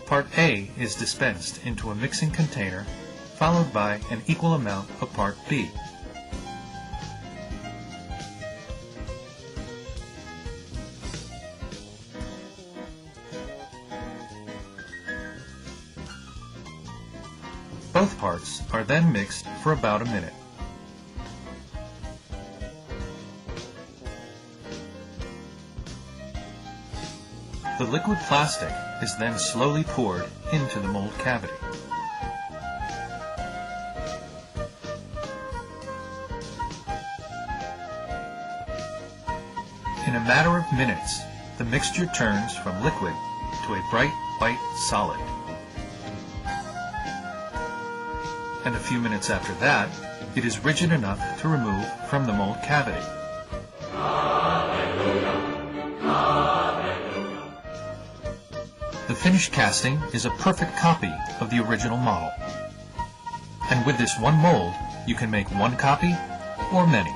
Part A is dispensed into a mixing container, followed by an equal amount of Part B. Both parts are then mixed for about a minute. The liquid plastic is then slowly poured into the mold cavity. In a matter of minutes, the mixture turns from liquid to a bright white solid. And a few minutes after that, it is rigid enough to remove from the mold cavity. The finished casting is a perfect copy of the original model. And with this one mold, you can make one copy or many.